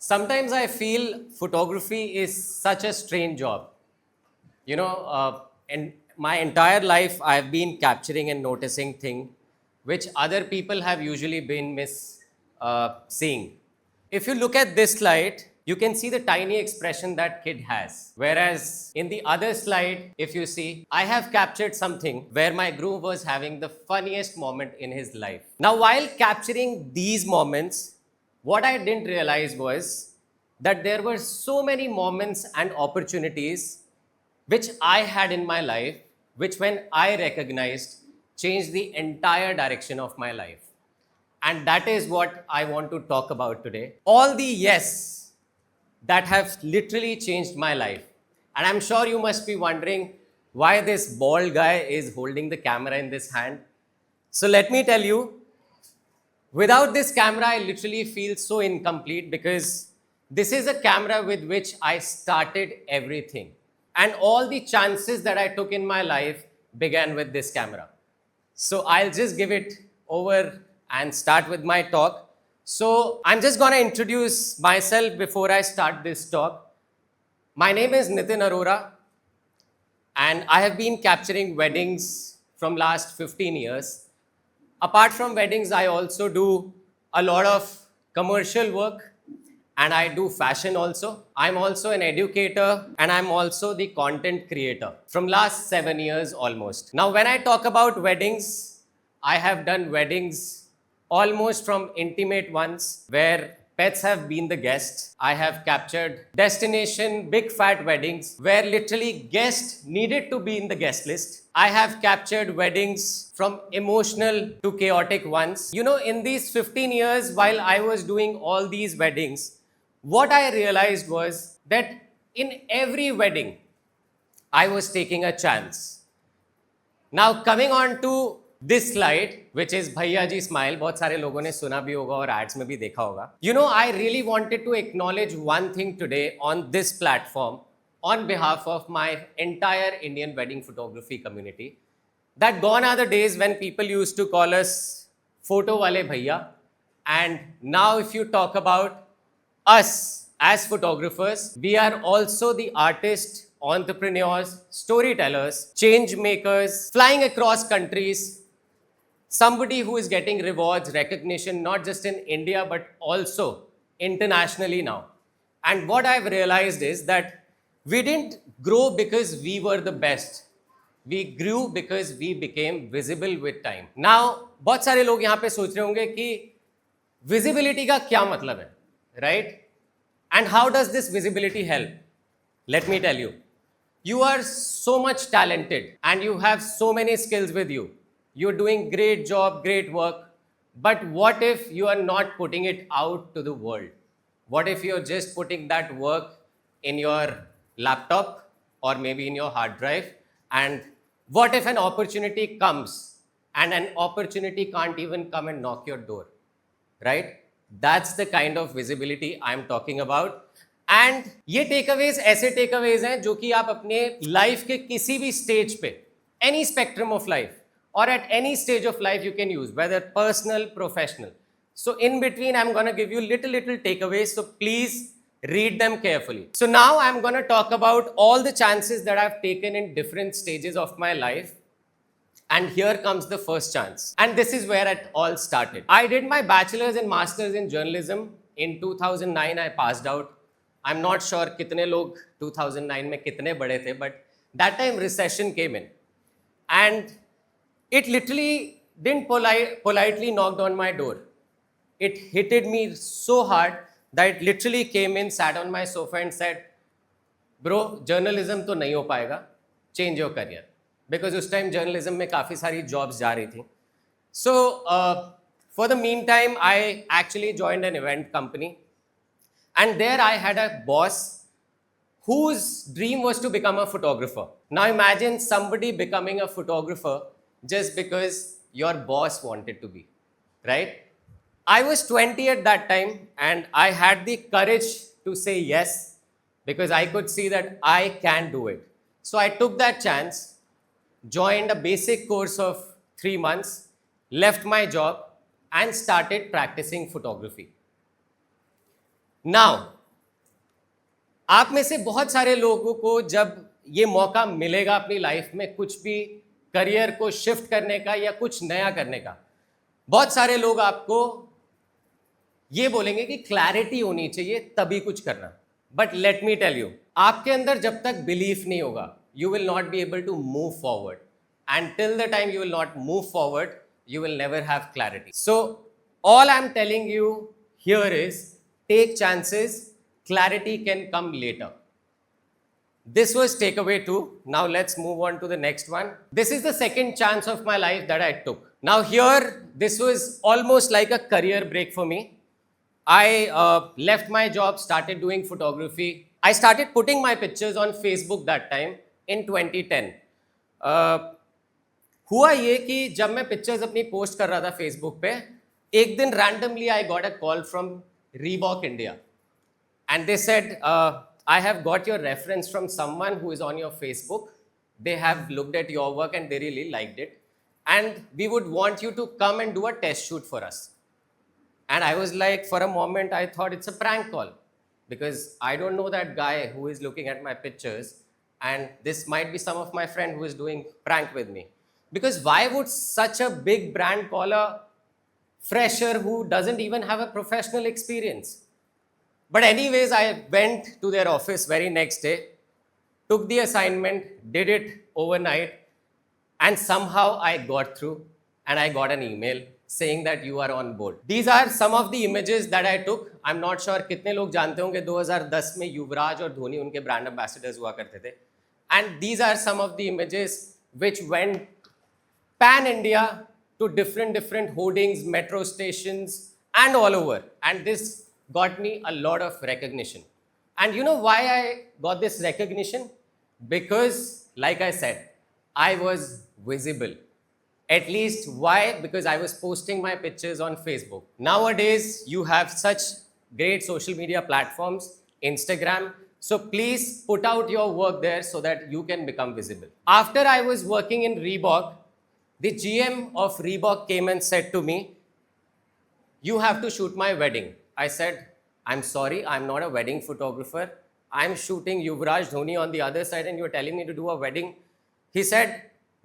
Sometimes I feel photography is such a strange job. In my entire life, I've been capturing and noticing things which other people have usually been seeing. If you look at this slide, you can see the tiny expression that kid has. Whereas in the other slide, if you see, I have captured something where my groom was having the funniest moment in his life. Now, while capturing these moments, what I didn't realize was that there were so many moments and opportunities which I had in my life, which when I recognized changed the entire direction of my life. And that is what I want to talk about today. All the yes that have literally changed my life. And I'm sure you must be wondering why this bald guy is holding the camera in this hand. So let me tell you, without this camera, I literally feel so incomplete because this is a camera with which I started everything. And all the chances that I took in my life began with this camera. So I'll just give it over and start with my talk. So I'm just going to introduce myself before I start this talk. My name is Nitin Arora, and I have been capturing weddings from last 15 years. Apart from weddings, I also do a lot of commercial work and I do fashion also. I'm also an educator and I'm also the content creator from last 7 years almost. Now, when I talk about weddings, I have done weddings almost from intimate ones where pets have been the guests. I have captured destination big fat weddings where literally guests needed to be in the guest list. I have captured weddings from emotional to chaotic ones. In these 15 years, while I was doing all these weddings, what I realized was that in every wedding, I was taking a chance. Now, coming on to this slide, which is Bhaiya Ji Smile, बहुत सारे लोगों ने सुना भी होगा और ads में भी देखा होगा. I really wanted to acknowledge one thing today on this platform on behalf of my entire Indian wedding photography community. That gone are the days when people used to call us photo wale bhaiya. And now if you talk about us as photographers, we are also the artists, entrepreneurs, storytellers, change makers, flying across countries, somebody who is getting rewards, recognition, not just in India, but also internationally now. And what I've realized is that we didn't grow because we were the best. We grew because we became visible with time. Now, बहुत सारे लोग यहाँ पे सोच रहे होंगे कि visibility का क्या मतलब है, right? And how does this visibility help? Let me tell you. You are so much talented and you have so many skills with you. You're doing great job, great work. But what if you are not putting it out to the world? What if you're just putting that work in your laptop or maybe in your hard drive? And what if an opportunity comes and an opportunity can't even come and knock your door, right? That's the kind of visibility I'm talking about. And ये takeaways ऐसे takeaways हैं जो कि आप अपने life के किसी भी stage पे, any spectrum of life or at any stage of life you can use, whether personal, professional. So in between, I'm going to give you little takeaways. So please read them carefully. So now I'm going to talk about all the chances that I've taken in different stages of my life. And here comes the first chance. And this is where it all started. I did my bachelor's and master's in journalism. In 2009, I passed out. I'm not sure kitne log 2009 mein kitne bade the, but that time recession came in. And it literally didn't politely knocked on my door. It hit me so hard that it literally came in, sat on my sofa and said, bro, journalism to nahi ho payega, change your career. Because उस time journalism में काफ़ी सारी jobs जा रही थी. So for the meantime, I actually joined an event company. And there I had a boss whose dream was to become a photographer. Now imagine somebody becoming a photographer just because your boss wanted to be, right? I was 20 at that time and I had the courage to say yes because I could see that I can do it. So I took that chance, joined a basic course of 3 months, left my job and started practicing photography. Now आप में से बहुत सारे लोगों को जब ये मौका मिलेगा अपनी लाइफ में कुछ भी करियर को शिफ्ट करने का या कुछ नया करने का, बहुत सारे लोग आपको ये बोलेंगे कि क्लैरिटी होनी चाहिए तभी कुछ करना। But let me tell you, आपके अंदर जब तक बिलीफ नहीं होगा, you will not be able to move forward, and till the time you will not move forward, you will never have clarity. So all I'm telling you here is take chances, clarity can come later. This was takeaway 2. Now let's move on to the next one. This is the second chance of my life that I took. Now here, this was almost like a career break for me. I left my job, started doing photography. I started putting my pictures on Facebook that time in 2010. हुआ ये कि जब मैं pictures अपनी post कर रहा था Facebook पे, एक दिन randomly I got a call from Reebok India and they said I have got your reference from someone who is on your Facebook, they have looked at your work and they really liked it and we would want you to come and do a test shoot for us. And I was like, for a moment, I thought it's a prank call because I don't know that guy who is looking at my pictures, and this might be some of my friend who is doing prank with me. Because why would such a big brand call a fresher who doesn't even have a professional experience? But anyways, I went to their office very next day, took the assignment, did it overnight, and somehow I got through and I got an email saying that you are on board. These are some of the images that I took. I'm not sure कितने लोग जानते होंगे 2010 में युवराज और धोनी उनके brand ambassadors हुआ करते थे. And these are some of the images which went pan India to different hoardings, metro stations, and all over. And this got me a lot of recognition. And you know why I got this recognition? Because, like I said, I was visible. At least why? Because I was posting my pictures on Facebook. Nowadays, you have such great social media platforms, Instagram. So please put out your work there so that you can become visible. After I was working in Reebok, the GM of Reebok came and said to me, you have to shoot my wedding. I said, I'm sorry, I'm not a wedding photographer. I'm shooting Yuvraj Dhoni on the other side and you're telling me to do a wedding. He said,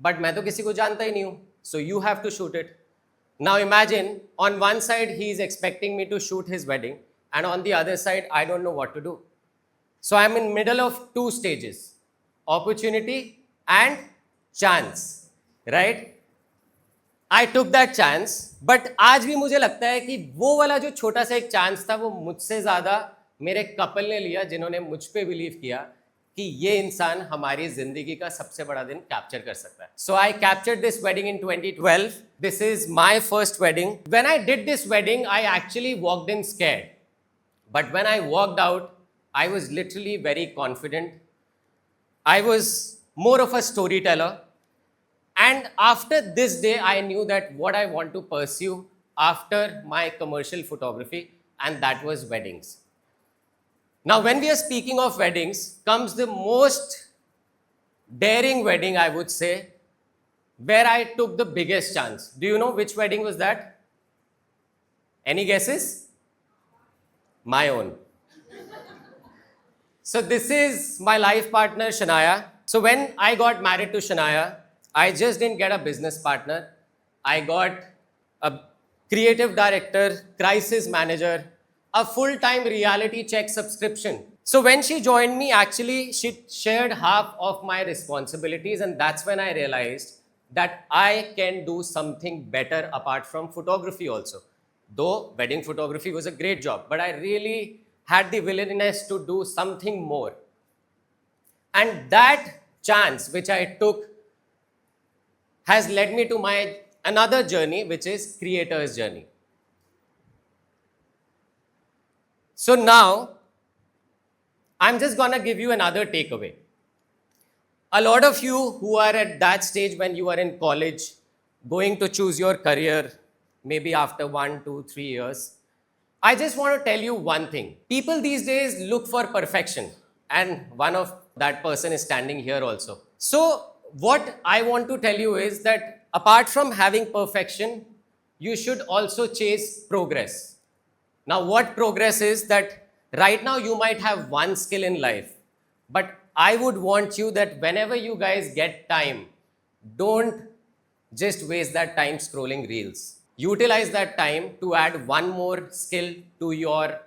but मैं तो किसी को जानता ही नहीं हूँ, so you have to shoot it. Now imagine, on one side he is expecting me to shoot his wedding and on the other side I don't know what to do. So I'm in middle of two stages, opportunity and chance, right? I took that chance, but आज भी मुझे लगता है कि वो वाला जो छोटा सा एक चांस था वो मुझसे ज़्यादा मेरे कपल ने लिया, जिन्होंने मुझ पे बिलीव किया कि ये इंसान हमारी जिंदगी का सबसे बड़ा दिन कैप्चर कर सकता है. So I captured this wedding in 2012. This is my first wedding. When I did this wedding, I actually walked in scared. But when I walked out, I was literally very confident. I was more of a storyteller. And after this day, I knew that what I want to pursue after my commercial photography, and that was weddings. Now, when we are speaking of weddings, comes the most daring wedding, I would say, where I took the biggest chance. Do you know which wedding was that? Any guesses? My own. So this is my life partner, Shania. So when I got married to Shania, I just didn't get a business partner. I got a creative director, crisis manager, a full-time reality check subscription. So when she joined me, actually, she shared half of my responsibilities, and that's when I realized that I can do something better apart from photography also. Though wedding photography was a great job, but I really had the willingness to do something more. And that chance which I took has led me to my another journey, which is creator's journey. So now, I'm just gonna give you another takeaway. A lot of you who are at that stage when you are in college, going to choose your career, maybe after 1, 2, 3 years, I just want to tell you one thing. People these days look for perfection, and one of that person is standing here also. So what I want to tell you is that apart from having perfection, you should also chase progress. Now, what progress is that Right now, you might have one skill in life, but I would want you that whenever you guys get time, don't just waste that time scrolling reels. Utilize that time to add one more skill to your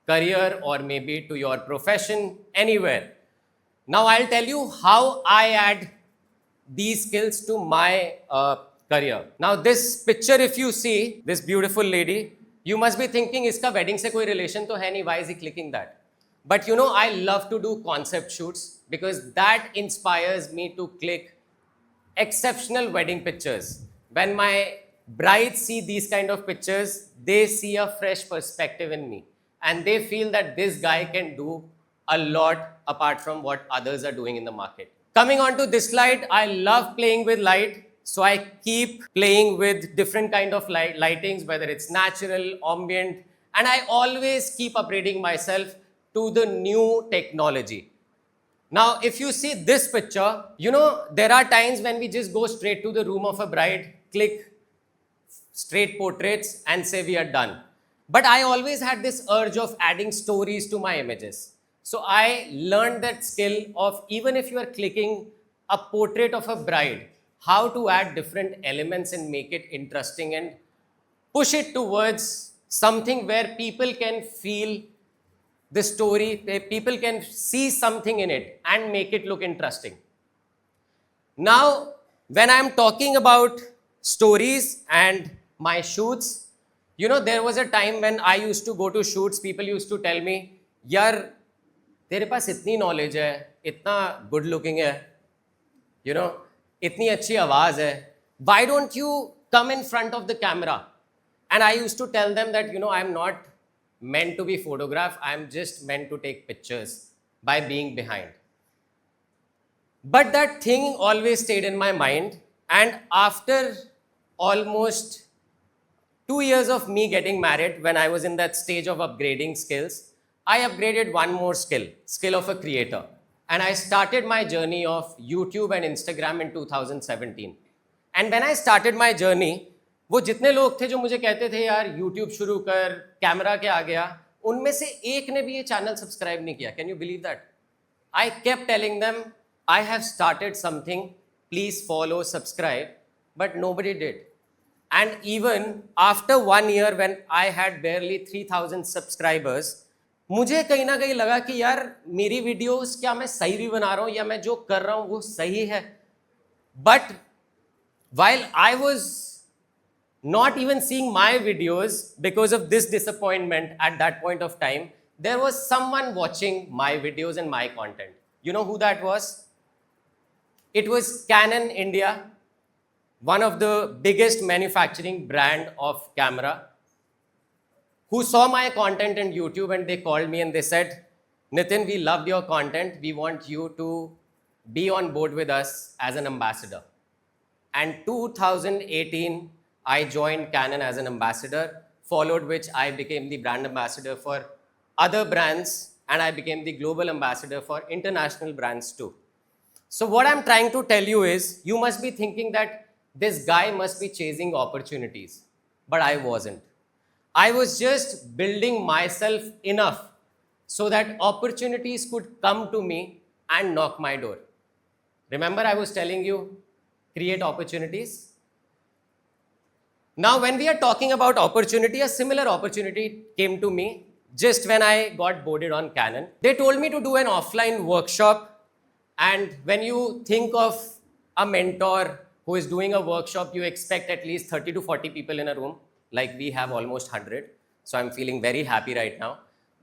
career or maybe to your profession, anywhere. Now, I'll tell you how I add these skills to my career. Now, this picture, if you see this beautiful lady, you must be thinking, iska wedding se koi relation to hai nahi, why is he clicking that? But you know, I love to do concept shoots because that inspires me to click exceptional wedding pictures. When my brides see these kind of pictures, they see a fresh perspective in me and they feel that this guy can do a lot apart from what others are doing in the market. Coming on to this slide, I love playing with light. So I keep playing with different kind of lightings, whether it's natural, ambient, and I always keep upgrading myself to the new technology. Now, if you see this picture, you know, there are times when we just go straight to the room of a bride, click straight portraits and say we are done. But I always had this urge of adding stories to my images. So I learned that skill of, even if you are clicking a portrait of a bride, how to add different elements and make it interesting and push it towards something where people can feel the story, people can see something in it and make it look interesting. Now, when I'm talking about stories and my shoots, you know, there was a time when I used to go to shoots, people used to tell me, yaar, तेरे पास इतनी knowledge है, इतना good looking है, you know, इतनी अच्छी आवाज है, why don't you come in front of the camera? And I used to tell them that, you know, I'm not meant to be photographed, I'm just meant to take pictures by being behind. But that thing always stayed in my mind, and after almost 2 years of me getting married, when I was in that stage of upgrading skills, I upgraded one more skill of a creator. And I started my journey of YouTube and Instagram in 2017. And when I started my journey, वो जितने लोग थे जो मुझे कहते थे यार YouTube शुरू कर, कैमरा के आ गया, उनमें से एक ने भी ये चैनल सब्सक्राइब नहीं किया. Can you believe that? I kept telling them, I have started something, please follow, subscribe, but nobody did. And even after 1 year when I had barely 3,000 subscribers, मुझे कहीं ना कहीं लगा कि यार मेरी वीडियोस क्या मैं सही भी बना रहा हूँ या मैं जो कर रहा हूँ वो सही है. But while I was not even seeing my videos because of this disappointment at that point of time, there was someone watching my videos and my content. You know who that was? It was Canon India, one of the biggest manufacturing brand of camera, who saw my content on YouTube, and they called me and they said, Nitin, we loved your content. We want you to be on board with us as an ambassador. And 2018, I joined Canon as an ambassador, followed which I became the brand ambassador for other brands, and I became the global ambassador for international brands too. So what I'm trying to tell you is, you must be thinking that this guy must be chasing opportunities, but I wasn't. I was just building myself enough so that opportunities could come to me and knock my door. Remember, I was telling you, create opportunities. Now, when we are talking about opportunity, a similar opportunity came to me just when I got boarded on Canon. They told me to do an offline workshop. And when you think of a mentor who is doing a workshop, you expect at least 30 to 40 people in a room. Like we have almost 100. So I'm feeling very happy right now.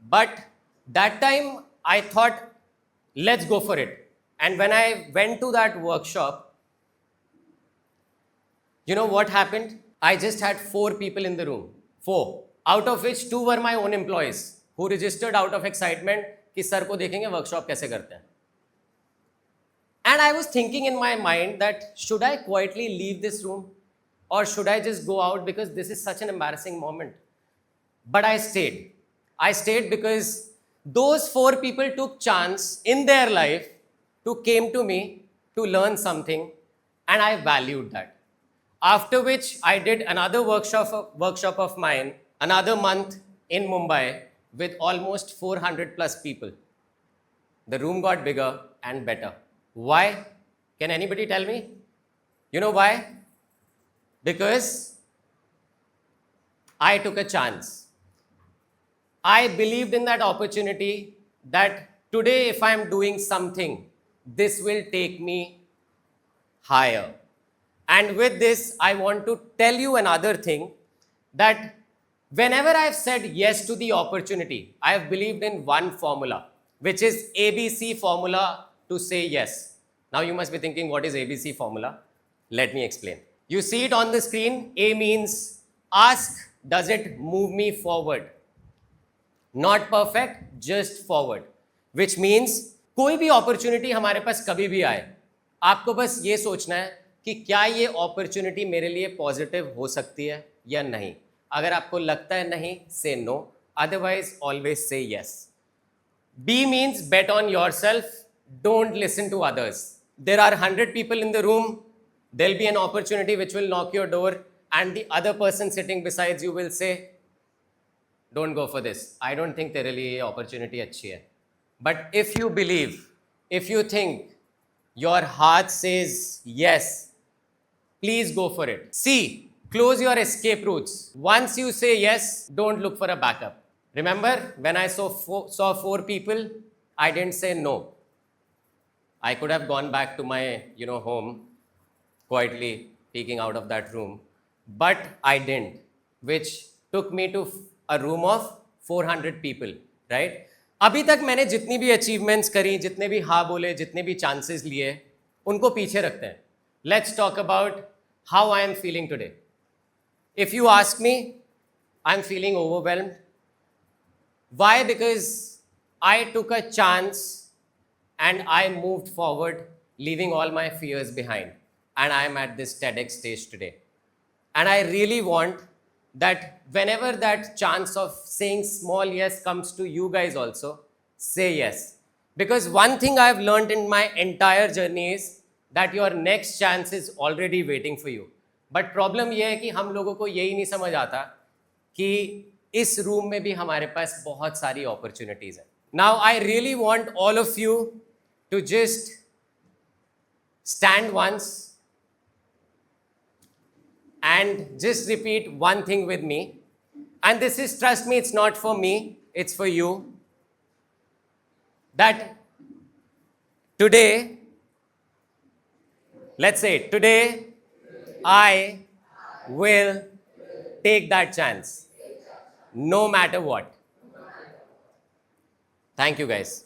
But that time I thought, let's go for it. And when I went to that workshop, you know what happened? I just had 4 people in the room. 4. Out of which 2 were my own employees who registered out of excitement कि sir को देखेंगे workshop कैसे करते हैं. And I was thinking in my mind that should I quietly leave this room? Or should I just go out because this is such an embarrassing moment? But I stayed. I stayed because those 4 people took chance in their life to came to me to learn something, and I valued that. After which I did another workshop of mine, another month in Mumbai, with almost 400 plus people. The room got bigger and better. Why? Can anybody tell me? You know why? Because I took a chance. I believed in that opportunity that today, if I'm doing something, this will take me higher. And with this, I want to tell you another thing, that whenever I've said yes to the opportunity, I have believed in one formula, which is ABC formula to say yes. Now you must be thinking, what is ABC formula? Let me explain. You see it on the screen. A means ask, does it move me forward? Not perfect, just forward. Which means कोई भी opportunity हमारे पास कभी भी आए, आपको बस ये सोचना है कि क्या ये अपॉर्चुनिटी मेरे लिए पॉजिटिव हो सकती है या नहीं. अगर आपको लगता है नहीं, say no, otherwise always say yes. B means bet on yourself, don't listen to others. There are 100 people in the room, there'll be an opportunity which will knock your door, and the other person sitting besides you will say, don't go for this. I don't think तेरे लिए ये opportunity अच्छी है. But if you believe, if you think, your heart says yes, please go for it. See, close your escape routes. Once you say yes, don't look for a backup. Remember, when I saw four people, I didn't say no. I could have gone back to my, home, quietly peeking out of that room, but I didn't, which took me to a room of 400 people, right? अभी तक मैंने जितनी भी achievements करी, जितने भी हाँ बोले, जितने भी चांसेस लिए, उनको पीछे रखते हैं. Let's talk about how I am feeling today. If you ask me, I'm feeling overwhelmed. Why? Because I took a chance and I moved forward, leaving all my fears behind. And I am at this TEDx stage today. And I really want that whenever that chance of saying small yes comes to you guys also, say yes. Because one thing I've learned in my entire journey is that your next chance is already waiting for you. But problem ये है कि हम लोगों को यही नहीं समझ आता कि इस रूम में भी हमारे पास बहुत सारी opportunities हैं. Now I really want all of you to just stand once and just repeat one thing with me. And this is, trust me, it's not for me, it's for you. That today, let's say, today I will take that chance, no matter what. Thank you, guys.